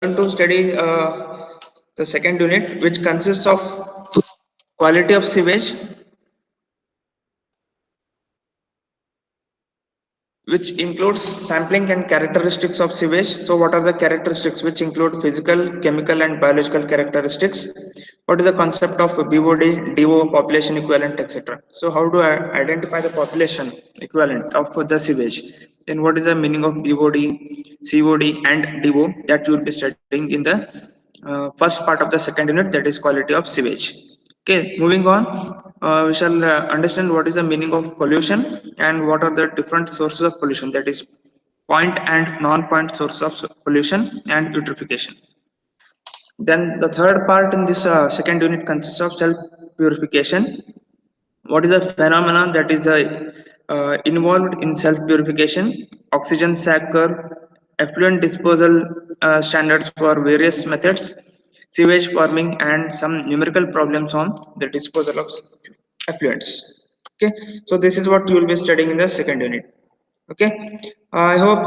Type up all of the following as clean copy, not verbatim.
going to study the second unit, which consists of quality of sewage, which includes sampling and characteristics of sewage. So what are the characteristics, which include physical, chemical and biological characteristics? What is the concept of BOD, DO, population equivalent, etc.? So how do I identify the population equivalent of the sewage? Then what is the meaning of BOD, COD and DO, that you will be studying in the first part of the second unit, that is quality of sewage. Okay, moving on, we shall understand what is the meaning of pollution and what are the different sources of pollution, that is point and non-point sources of pollution and eutrophication. Then the third part in this second unit consists of self purification. What is the phenomenon that is involved in self purification? Oxygen sac curve, effluent disposal standards for various methods, sewage forming, and some numerical problems on the disposal of effluents. Okay, so this is what you will be studying in the second unit. Okay, I hope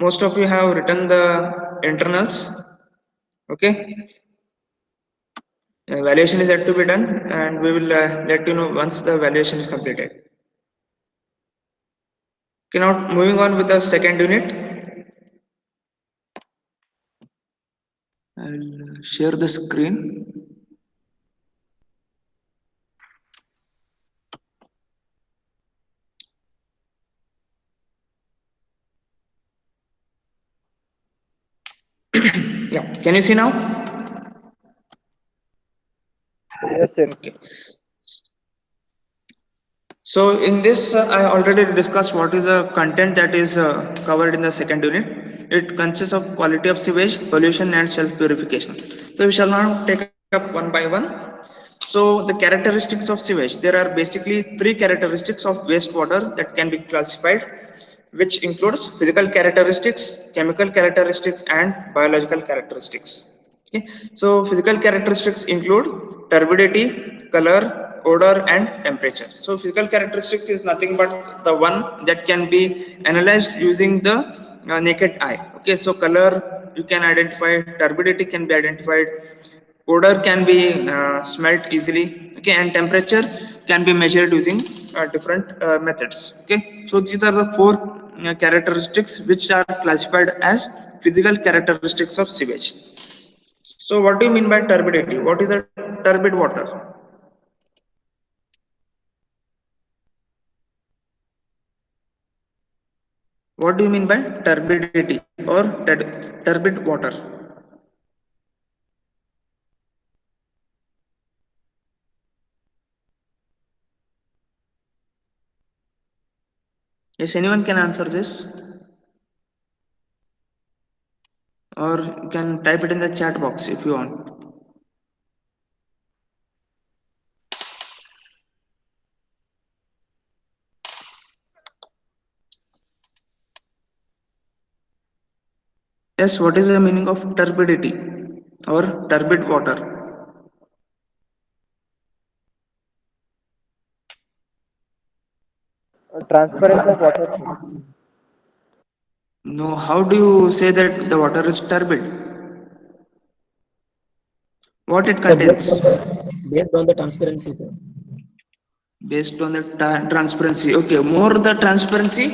most of you have written the internals. Okay, evaluation is yet to be done, and we will let you know once the evaluation is completed. Okay, now moving on with the second unit. I'll share the screen. Yeah, can you see now? Yes, sir. Okay. So in this, I already discussed what is the content that is covered in the second unit. It consists of quality of sewage, pollution, and self-purification. So we shall now take up one by one. So the characteristics of sewage, there are basically three characteristics of wastewater that can be classified, which includes physical characteristics, chemical characteristics, and biological characteristics. Okay. So physical characteristics include turbidity, color, odor, and temperature. So physical characteristics is nothing but the one that can be analyzed using the naked eye. Okay, so color you can identify, turbidity can be identified, odor can be smelt easily. Okay, and temperature can be measured using different methods. Okay, so these are the four characteristics which are classified as physical characteristics of sewage. So what do you mean by turbidity? What is a turbid water? What do you mean by turbidity or turbid water? Yes, anyone can answer this, or you can type it in the chat box if you want. Yes, what is the meaning of turbidity or turbid water? Transparency of water, sir. No, how do you say that the water is turbid? What it So contains? based on the transparency, sir. Based on the transparency. Okay, more the transparency,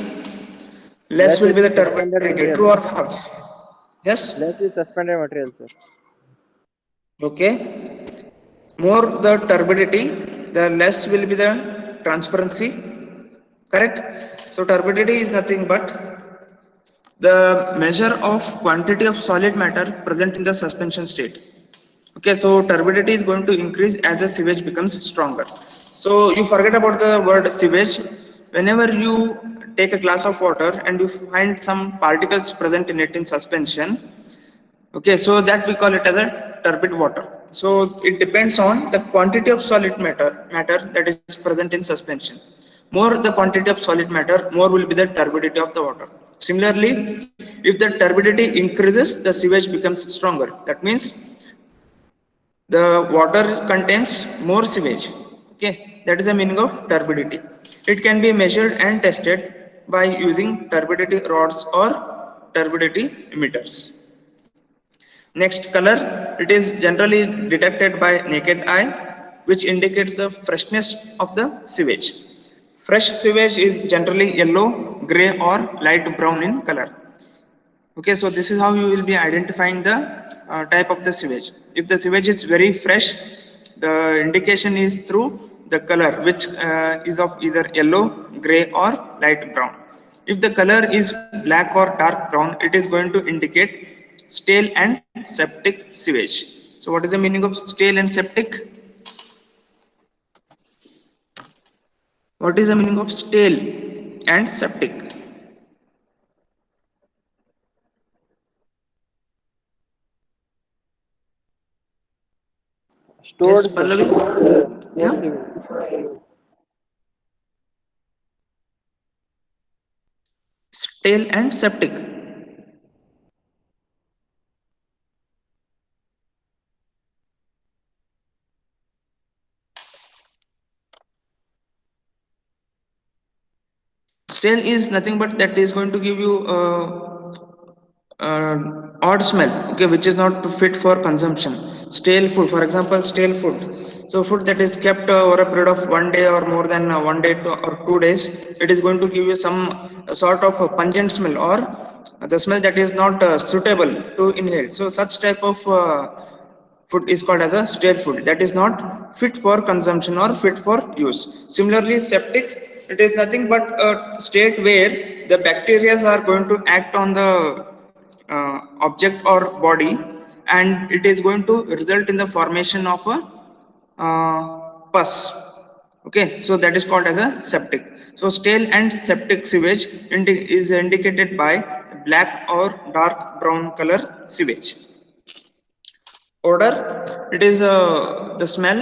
less Less will is be the suspended turbidity. material. True or false? Yes? Less is suspended material, sir. Okay. More the turbidity, the less will be the transparency. Correct? So turbidity is nothing but the measure of quantity of solid matter present in the suspension state. Okay, so turbidity is going to increase as the sewage becomes stronger. So you forget about the word sewage. Whenever you take a glass of water and you find some particles present in it in suspension, okay, so that we call it as a turbid water. So it depends on the quantity of solid matter that is present in suspension. More the quantity of solid matter, more will be the turbidity of the water. Similarly, if the turbidity increases, the sewage becomes stronger. That means the water contains more sewage. Okay, that is the meaning of turbidity. It can be measured and tested by using turbidity rods or turbidity emitters. Next, color. It is generally detected by naked eye, which indicates the freshness of the sewage. Fresh sewage is generally yellow, gray, or light brown in color. Okay, so this is how you will be identifying the type of the sewage. If the sewage is very fresh, the indication is through the color, which is of either yellow, gray, or light brown. If the color is black or dark brown, it is going to indicate stale and septic sewage. So what is the meaning of stale and septic? What is the meaning of stale and septic? Yes, Stored, sir. Pallavi? Stored Yeah? sewage. Stale and septic. Stale is nothing but that is going to give you odd smell, okay, which is not fit for consumption. Stale food, for example, stale food. So food that is kept over a period of 1 day or more than 1 day or 2 days, it is going to give you some sort of a pungent smell or the smell that is not suitable to inhale. So such type of food is called as a stale food that is not fit for consumption or fit for use. Similarly, septic, it is nothing but a state where the bacteria are going to act on the object or body, and it is going to result in the formation of a pus. Okay, so that is called as a septic. So stale and septic sewage is indicated by black or dark brown color sewage. Odor, it is the smell,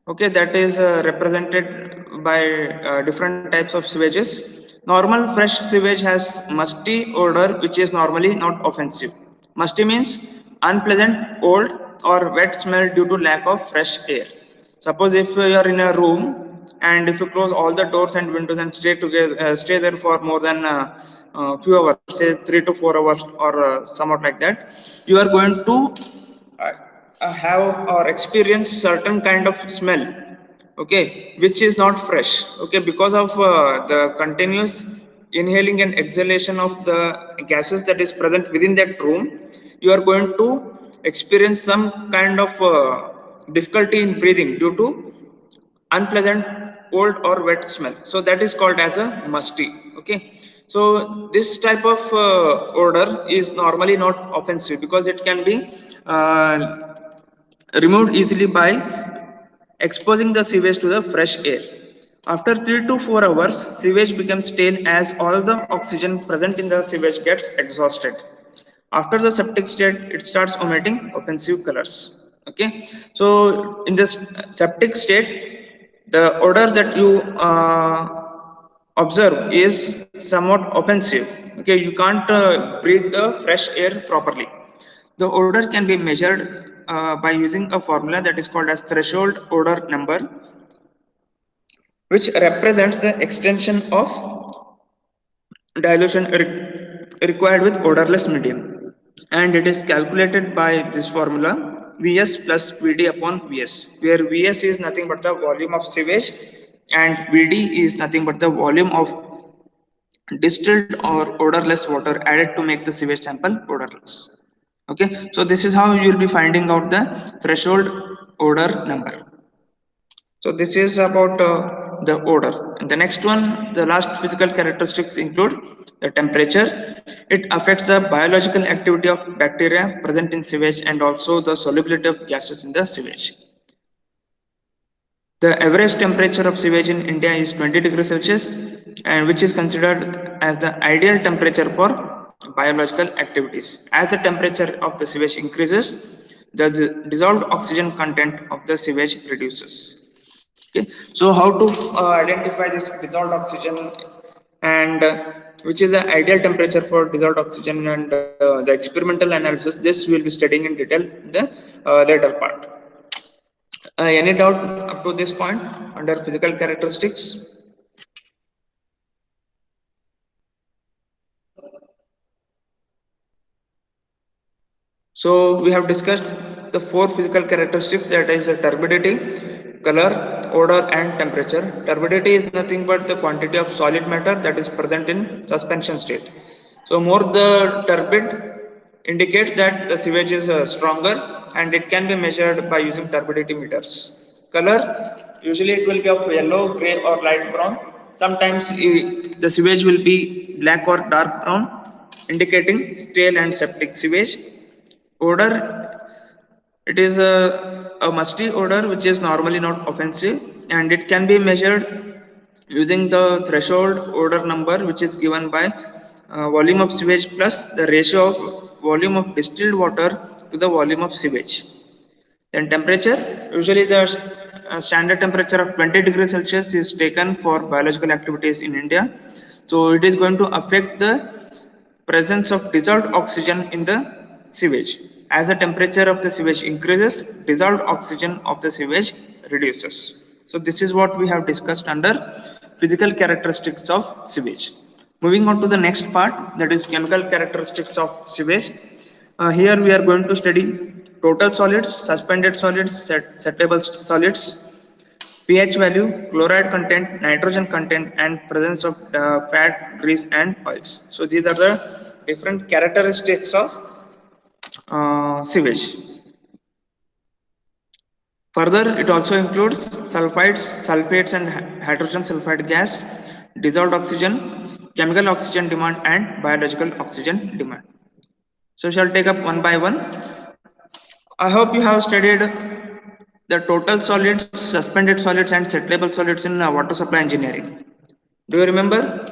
okay, that is represented by different types of sewages. Normal fresh sewage has musty odor, which is normally not offensive. Musty means unpleasant, old, or wet smell due to lack of fresh air. Suppose if you are in a room and if you close all the doors and windows and stay together, stay there for more than few hours, say 3 to 4 hours or somewhat like that, you are going to uh, have or experience certain kind of smell, okay, which is not fresh, okay, because of the continuous inhaling and exhalation of the gases that is present within that room. You are going to experience some kind of difficulty in breathing due to unpleasant old or wet smell. So that is called as a musty. Okay, so this type of odor is normally not offensive because it can be uh, removed easily by exposing the sewage to the fresh air. After 3 to 4 hours, sewage becomes stale as all the oxygen present in the sewage gets exhausted. After the septic state, it starts emitting offensive colors. Okay, so in this septic state, the odor that you observe is somewhat offensive. Okay, you can't breathe the fresh air properly. The odor can be measured by using a formula that is called as threshold odor number, which represents the extension of dilution required with odorless medium, and it is calculated by this formula Vs plus Vd upon Vs, where Vs is nothing but the volume of sewage and Vd is nothing but the volume of distilled or odorless water added to make the sewage sample odorless. Okay, so this is how you will be finding out the threshold odor number. So this is about the odor. And the next one, the last physical characteristics include the temperature. It affects the biological activity of bacteria present in sewage and also the solubility of gases in the sewage. The average temperature of sewage in India is 20 degrees Celsius, and which is considered as the ideal temperature for biological activities. As the temperature of the sewage increases, the dissolved oxygen content of the sewage reduces. Okay, so how to identify this dissolved oxygen and which is the ideal temperature for dissolved oxygen and the experimental analysis, this we will be studying in detail in the later part. Any doubt up to this point under physical characteristics? So we have discussed the four physical characteristics, that is turbidity, color, odor and temperature. Turbidity is nothing but the quantity of solid matter that is present in suspension state. So more the turbid indicates that the sewage is stronger, and it can be measured by using turbidity meters. Color, usually it will be of yellow, gray or light brown. Sometimes the sewage will be black or dark brown, indicating stale and septic sewage. Odor, it is a musty odor which is normally not offensive, and it can be measured using the threshold odor number, which is given by volume of sewage plus the ratio of volume of distilled water to the volume of sewage. Then temperature, usually the standard temperature of 20 degrees Celsius is taken for biological activities in India. So it is going to affect the presence of dissolved oxygen in the sewage. As the temperature of the sewage increases, dissolved oxygen of the sewage reduces. So this is what we have discussed under physical characteristics of sewage. Moving on to the next part, that is chemical characteristics of sewage. Here we are going to study total solids, suspended solids, settable solids, pH value, chloride content, nitrogen content, and presence of fat, grease, and oils. So these are the different characteristics of sewage. Further, it also includes sulfides, sulfates, and hydrogen sulfide gas, dissolved oxygen, chemical oxygen demand, and biological oxygen demand. So, shall take up one by one. I hope you have studied the total solids, suspended solids, and settleable solids in water supply engineering. Do you remember?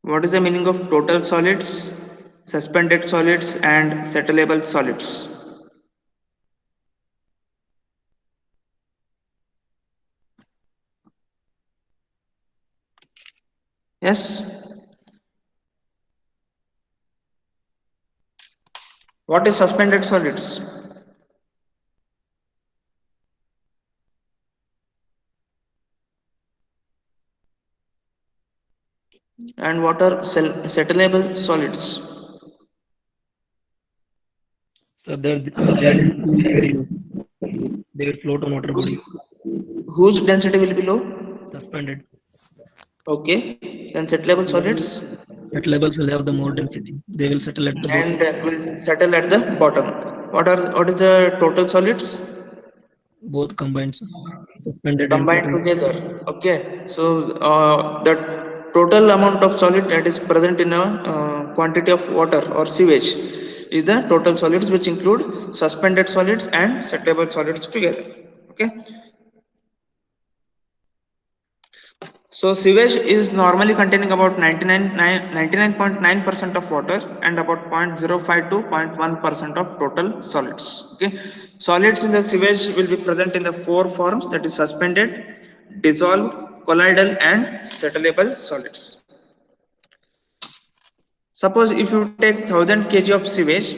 What is the meaning of total solids, suspended solids, and settleable solids? Yes? What is suspended solids? And what are settleable solids? So their density will be very low. They will float on water body. Whose density will be low? Suspended. Okay. Then settleable solids? Settleables will have the more density. They will settle at the bottom. And will settle at the bottom. What is the total solids? Both combined, suspended and Combined settled. together. Okay. So the total amount of solid that is present in a quantity of water or sewage is the total solids, which include suspended solids and settleable solids together. Okay. So sewage is normally containing about 99.9% of water and about 0.05 to 0.1% of total solids. Okay, solids in the sewage will be present in the four forms, that is suspended, dissolved, colloidal, and settleable solids. Suppose if you take 1000 kg of sewage,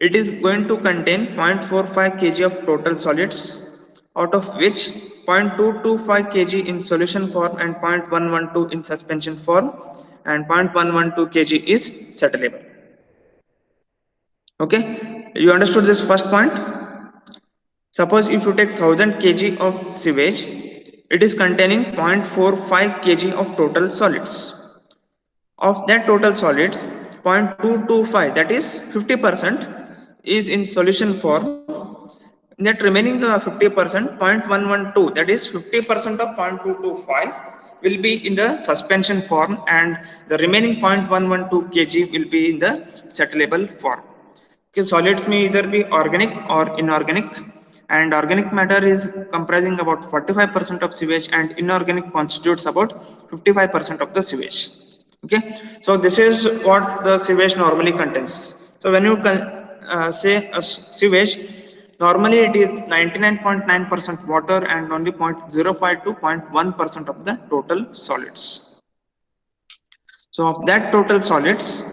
it is going to contain 0.45 kg of total solids, out of which 0.225 kg in solution form and 0.112 in suspension form, and 0.112 kg is settleable. Okay, you understood this first point? Suppose if you take 1000 kg of sewage, it is containing 0.45 kg of total solids. Of that total solids, 0.225, that is 50%, is in solution form. That remaining 50%, 0.112, that is 50% of 0.225, will be in the suspension form, and the remaining 0.112 kg will be in the settleable form. Okay, solids may either be organic or inorganic, and organic matter is comprising about 45% of sewage, and inorganic constitutes about 55% of the sewage. Okay, so this is what the sewage normally contains. So when you say a sewage, normally it is 99.9% water and only 0.05 to 0.1% of the total solids. So of that total solids,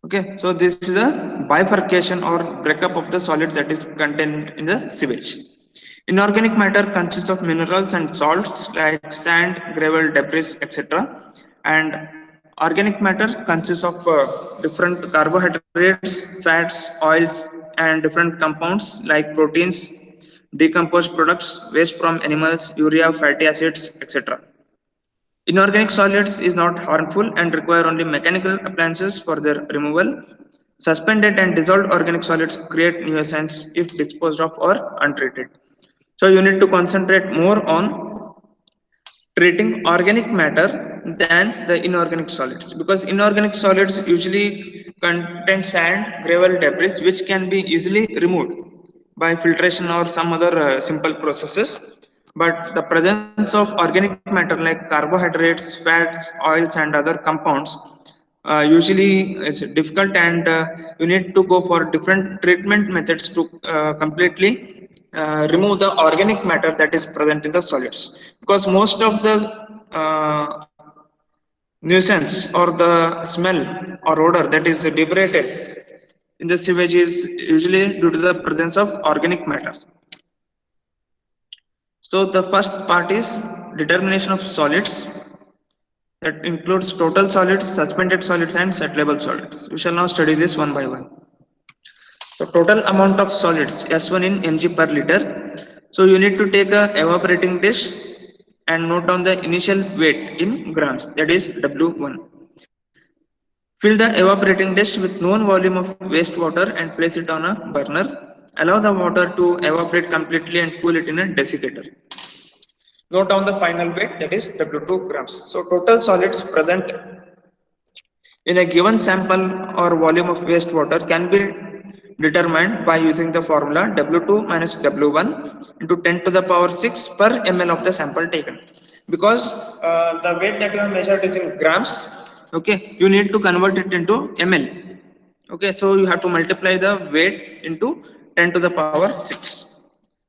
okay, so this is a bifurcation or breakup of the solid that is contained in the sewage. Inorganic matter consists of minerals and salts like sand, gravel, debris, etc. And Organic matter consists of different carbohydrates, fats, oils, and different compounds like proteins, decomposed products, waste from animals, urea, fatty acids, etc. Inorganic solids is not harmful and require only mechanical appliances for their removal. Suspended and dissolved organic solids create nuisance if disposed of or untreated. So you need to concentrate more on treating organic matter than the inorganic solids, because inorganic solids usually contain sand, gravel, debris which can be easily removed by filtration or some other simple processes. But the presence of organic matter like carbohydrates, fats, oils, and other compounds usually is difficult, and you need to go for different treatment methods to completely remove the organic matter that is present in the solids, because most of the uh, nuisance or the smell or odor that is liberated in the sewage is usually due to the presence of organic matter. So the first part is determination of solids, that includes total solids, suspended solids, and settleable solids. We shall now study this one by one. So total amount of solids S1 in mg per liter. So you need to take a evaporating dish and note down the initial weight in grams, that is W1. Fill the evaporating dish with known volume of wastewater and place it on a burner. Allow the water to evaporate completely and cool it in a desiccator. Note down the final weight, that is W2 grams. So total solids present in a given sample or volume of wastewater can be determined by using the formula W2 minus W1 into 10 to the power 6 per ml of the sample taken. Because the weight that you have measured is in grams, okay, you need to convert it into ml. Okay, so you have to multiply the weight into 10 to the power 6.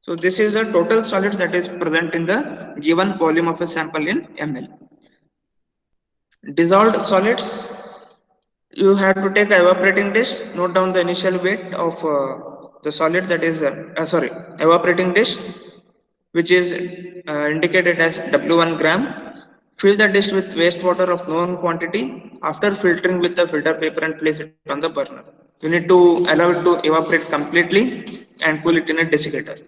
So this is a total solids that is present in the given volume of a sample in ml. Dissolved solids, you have to take a evaporating dish, note down the initial weight of the solid, that is sorry, evaporating dish, which is indicated as W1 gram. Fill the dish with wastewater of known quantity. After filtering with the filter paper and place it on the burner. You need to allow it to evaporate completely and cool it in a desiccator.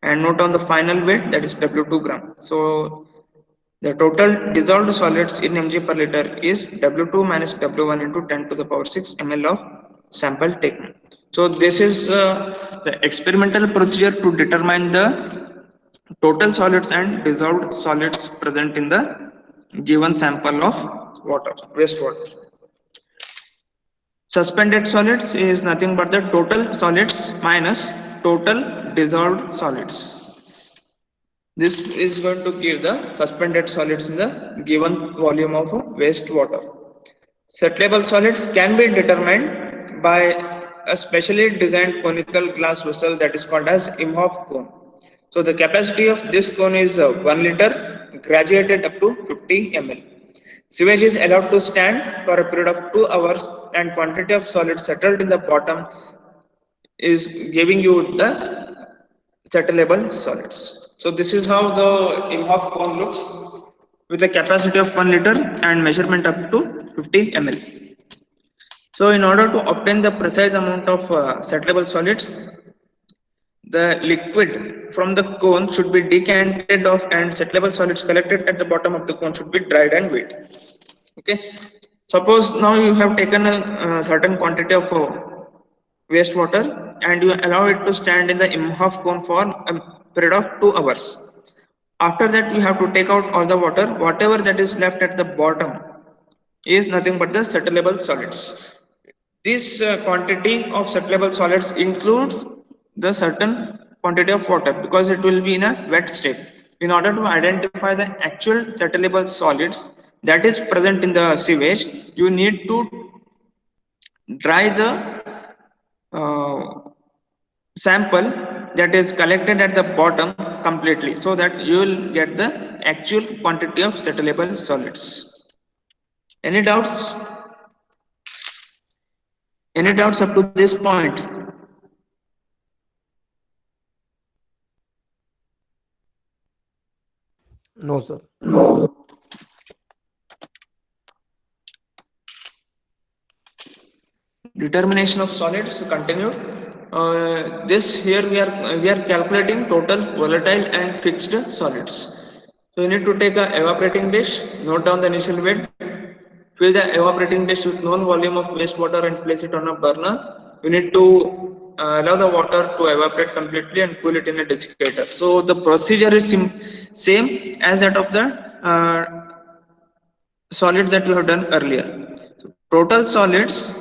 And note down the final weight, that is W2 gram. So the total dissolved solids in mg per liter is W2 minus W1 into 10 to the power 6 ml of sample taken. So this is the experimental procedure to determine the total solids and dissolved solids present in the given sample of water, wastewater. Suspended solids is nothing but the total solids minus total dissolved solids. This is going to give the suspended solids in the given volume of wastewater. Settleable solids can be determined by a specially designed conical glass vessel that is called as Imhoff cone. So the capacity of this cone is 1 liter, graduated up to 50 ml. Sewage is allowed to stand for a period of 2 hours, and quantity of solid settled in the bottom is giving you the settleable solids. So this is how the Imhoff cone looks, with a capacity of 1 liter and measurement up to 50 ml. So in order to obtain the precise amount of settleable solids, the liquid from the cone should be decanted off and settleable solids collected at the bottom of the cone should be dried and weighed. Okay. Suppose now you have taken a certain quantity of wastewater and you allow it to stand in the Imhoff cone for a period of 2 hours. After that, you have to take out all the water. Whatever that is left at the bottom is nothing but the settleable solids. This quantity of settleable solids includes the certain quantity of water, because it will be in a wet state. In order to identify the actual settleable solids that is present in the sewage, you need to dry the uh, sample that is collected at the bottom completely, so that you will get the actual quantity of settleable solids. Any doubts? Any doubts up to this point? No, sir. Determination of solids continued. This here we are calculating total volatile and fixed solids. So you need to take a evaporating dish, note down the initial weight, fill the evaporating dish with known volume of wastewater and place it on a burner. You need to allow the water to evaporate completely and cool it in a desiccator. So the procedure is same as that of the solids that we have done earlier. So total solids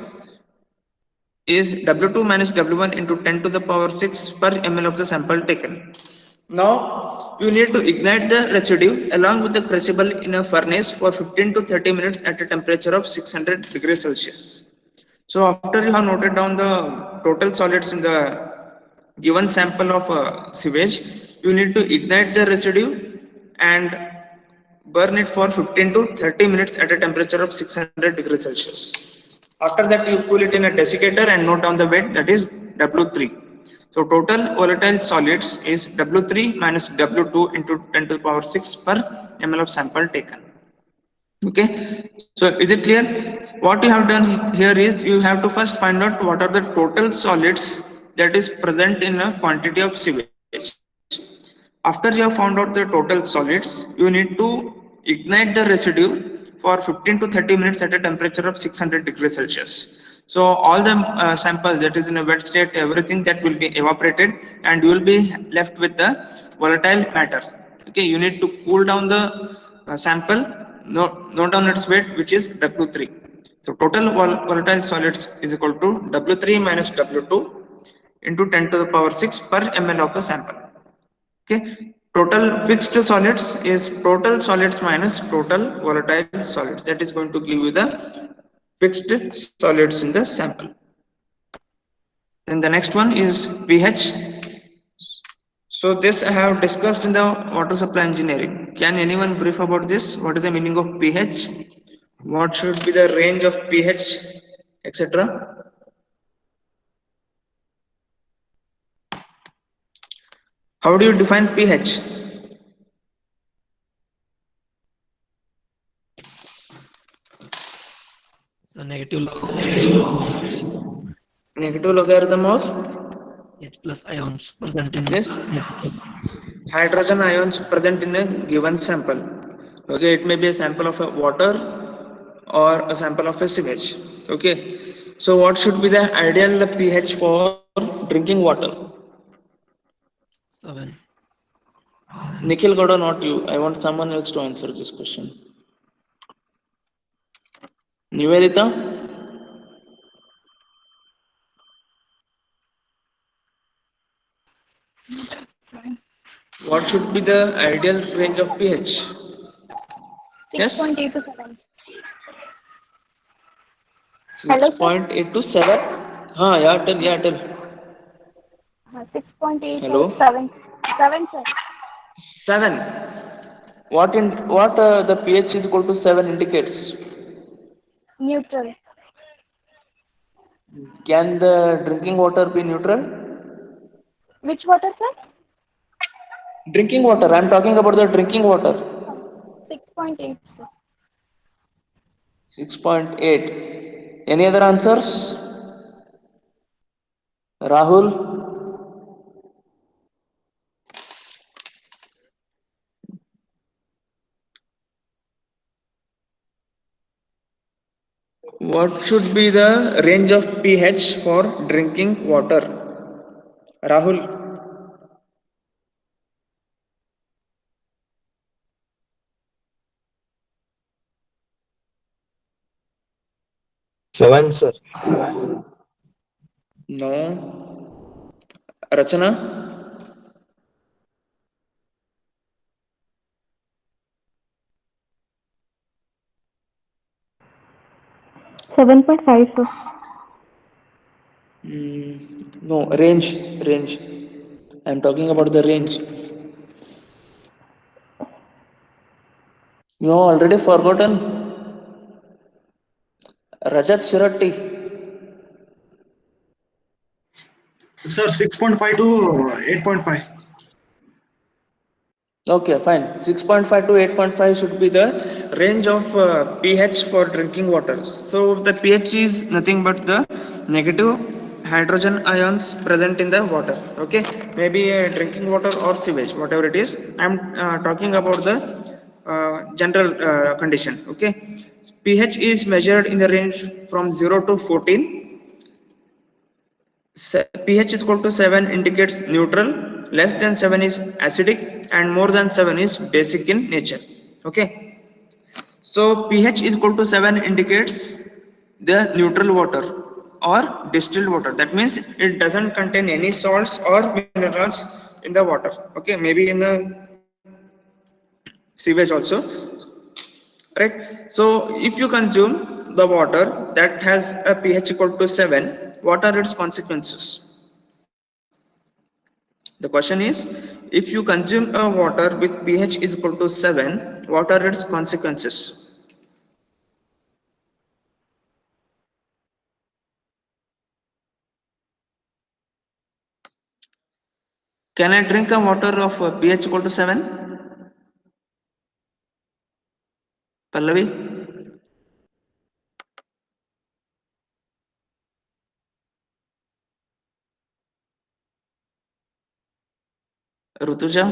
is W2 minus W1 into 10 to the power 6 per ml of the sample taken. Now you need to ignite the residue along with the crucible in a furnace for 15 to 30 minutes at a temperature of 600 degrees Celsius. So after you have noted down the total solids in the given sample of sewage, you need to ignite the residue and burn it for 15 to 30 minutes at a temperature of 600 degrees Celsius. After that, you cool it in a desiccator and note down the weight, that is W3. So total volatile solids is W3 minus W2 into 10 to the power 6 per ml of sample taken. Okay, so is it clear? What you have done here is you have to first find out what are the total solids that is present in a quantity of sewage. After you have found out the total solids, you need to ignite the residue for 15 to 30 minutes at a temperature of 600 degrees Celsius. So all the samples that is in a wet state, everything that will be evaporated and you will be left with the volatile matter. Okay, you need to cool down the sample, note down its weight, which is W3. So total volatile solids is equal to W3 minus W2 into 10 to the power 6 per ml of a sample. Okay, total fixed solids is total solids minus total volatile solids. That is going to give you the fixed solids in the sample. Then the next one is pH. So this I have discussed in the water supply engineering. Can anyone brief about this? What is the meaning of pH? What should be the range of pH, etc.? How do you define pH? The negative logarithm Negative logarithm of H plus ions present in yes, hydrogen ions present in a given sample. Okay, it may be a sample of a water or a sample of a sewage. Okay, so what should be the ideal pH for drinking water? 7. Nikhil Gowda, not you. I want someone else to answer this question. Nivedita? What should be the ideal range of pH? Yes? 6.8 to 7. Hello, sir. 6.8 to 7? Yeah, tell. 6.8 Hello? or 7. 7, sir. 7. What the pH is equal to 7 indicates? Neutral. Can the drinking water be neutral? Which water, sir? Drinking water. I am talking about the drinking water. 6.8, sir. 6.8. Any other answers? Rahul? What should be the range of pH for drinking water? Rahul? Seven, sir. No. Rachana? 7.5, sir. No, range. I am talking about the range. You have already forgotten? Rajat Shiratti. Sir, 6.5 to 8.5. Okay, fine. 6.5 to 8.5 should be the range of pH for drinking water. So the pH is nothing but the negative hydrogen ions present in the water. Okay, maybe drinking water or sewage, whatever it is. I'm talking about the general condition. Okay, pH is measured in the range from 0 to 14. pH is equal to 7 indicates neutral, less than 7 is acidic, and more than 7 is basic in nature. Okay, so pH is equal to 7 indicates the neutral water or distilled water. That means it doesn't contain any salts or minerals in the water. Okay, maybe in the sewage also, right? So if you consume the water that has a pH equal to 7, what are its consequences? The question is, if you consume a water with pH is equal to 7, what are its consequences? Can I drink a water of pH equal to 7? Pallavi? Rutuja?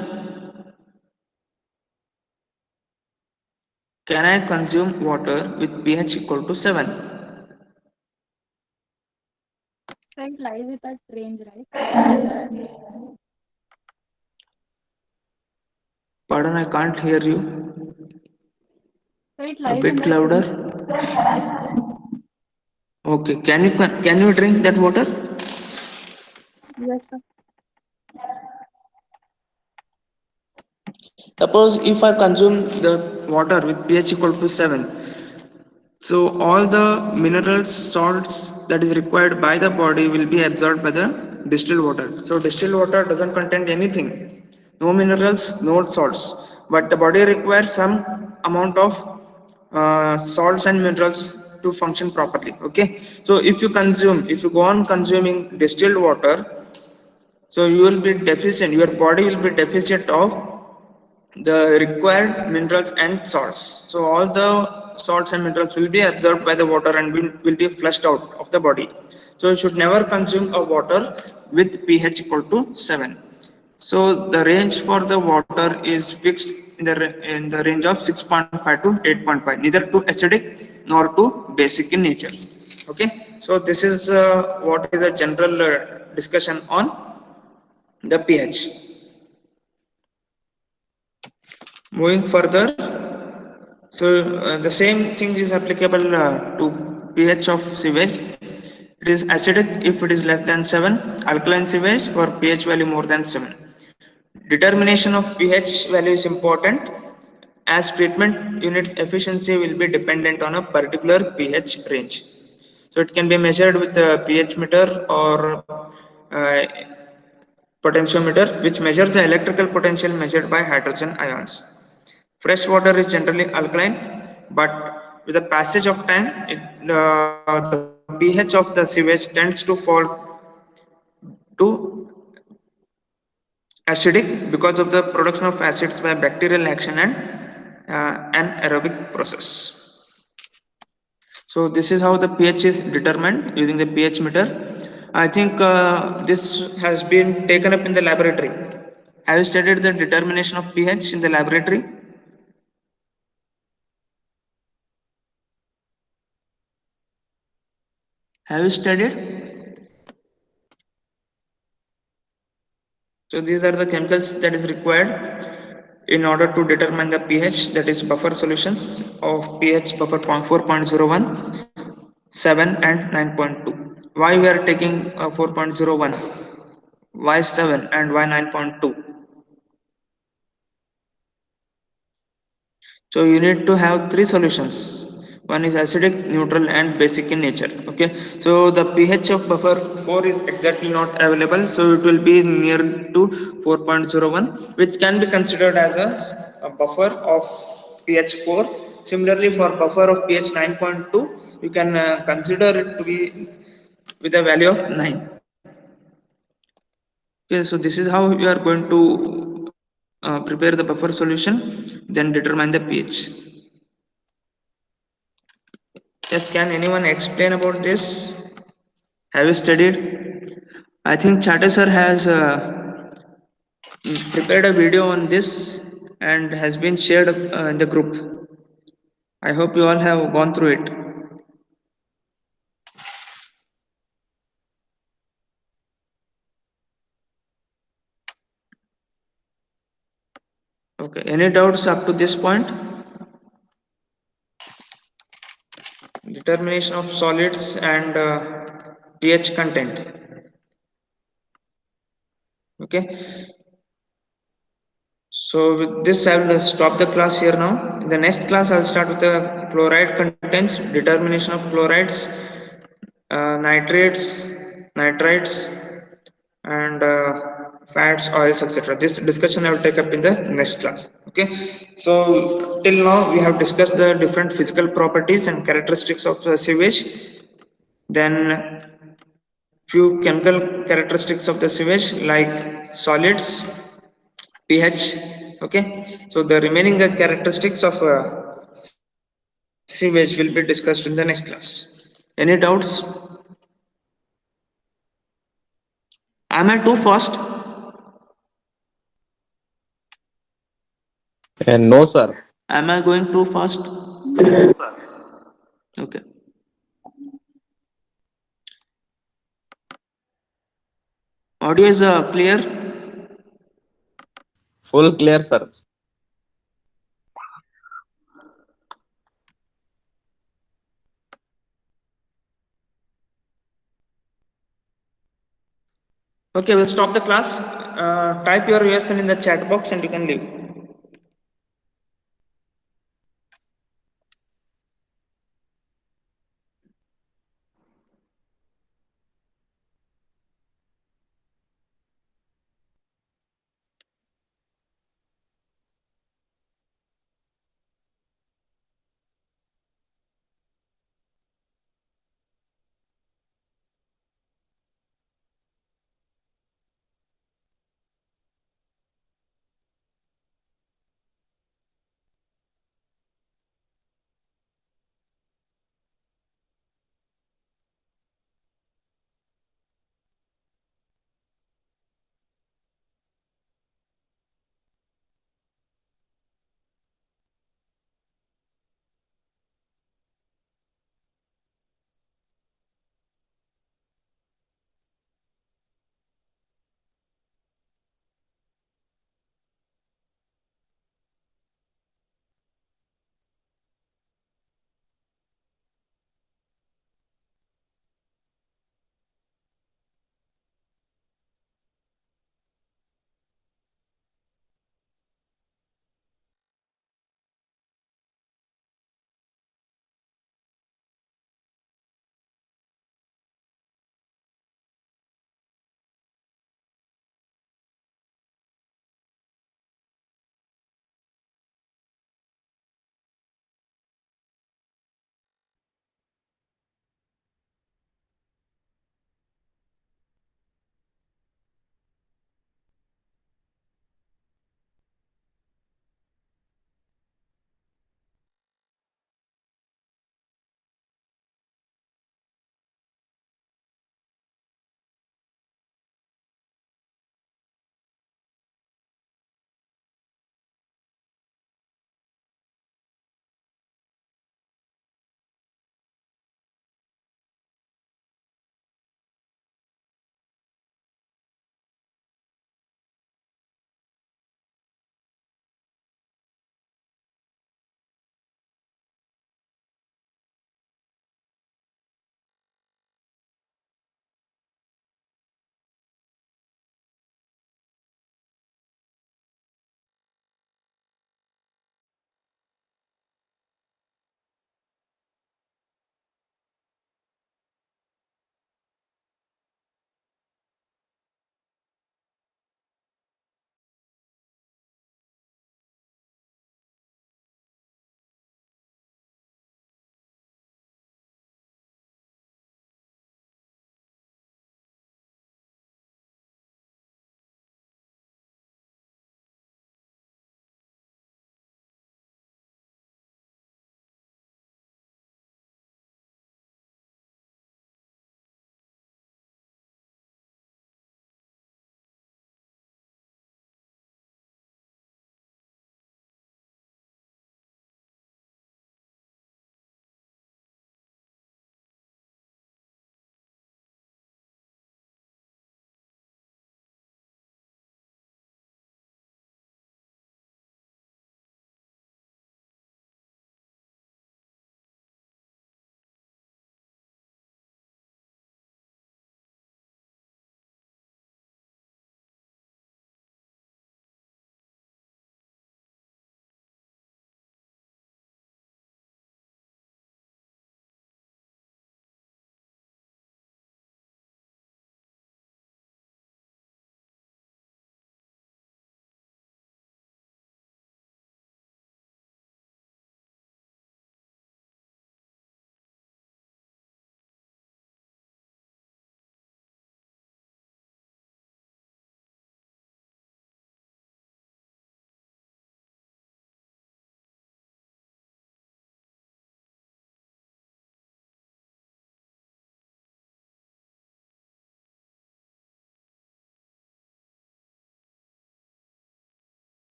Can I consume water with pH equal to 7? So it lies with that range, right? Pardon, I can't hear you. So it A lies in bit that louder. range. Okay, can you drink that water? Yes, sir. Suppose if I consume the water with pH equal to 7, so all the minerals, salts that is required by the body will be absorbed by the distilled water. So distilled water doesn't contain anything, no minerals, no salts, but the body requires some amount of salts and minerals to function properly. Okay, so if you go on consuming distilled water, so you will be deficient, your body will be deficient of the required minerals and salts. So all the salts and minerals will be absorbed by the water and will be flushed out of the body. So you should never consume a water with pH equal to 7. So the range for the water is fixed in the range of 6.5 to 8.5, neither too acidic nor too basic in nature. Okay, so this is what is a general discussion on the pH. Moving further, so the same thing is applicable to pH of sewage. It is acidic if it is less than 7, alkaline sewage for pH value more than 7. Determination of pH value is important as treatment unit's efficiency will be dependent on a particular pH range. So it can be measured with a pH meter or uh, potentiometer, which measures the electrical potential measured by hydrogen ions. Fresh water is generally alkaline, but with the passage of time, the pH of the sewage tends to fall to acidic because of the production of acids by bacterial action and anaerobic process. So this is how the pH is determined using the pH meter. I think this has been taken up in the laboratory. Have you studied the determination of pH in the laboratory? Have you studied? So these are the chemicals that is required in order to determine the pH, that is buffer solutions of pH buffer 4.01, 7 and 9.2. Why we are taking 4.01? Why 7 and why 9.2? So you need to have three solutions. One is acidic, neutral and basic in nature. Okay. So the pH of buffer 4 is exactly not available. So it will be near to 4.01, which can be considered as a buffer of pH 4. Similarly, for buffer of pH 9.2, you can consider it to be with a value of 9. Okay, so this is how you are going to prepare the buffer solution, then determine the pH. Yes, can anyone explain about this? Have you studied? I think Chate sir has prepared a video on this and has been shared in the group. I hope you all have gone through it. Okay, any doubts up to this point? Determination of solids and pH content. Okay, so with this I will stop the class here now. In the next class I will start with the chloride contents, determination of chlorides, nitrates, nitrites, and fats, oils, etc. This discussion I will take up in the next class. Okay, so till now we have discussed the different physical properties and characteristics of sewage, then few chemical characteristics of the sewage like solids, pH. Okay, so the remaining characteristics of sewage will be discussed in the next class. Any doubts? Am I too fast? No, sir. Am I going too fast? Okay. Audio is clear? Full clear, sir. Okay, we'll stop the class. Type your USN in the chat box and you can leave.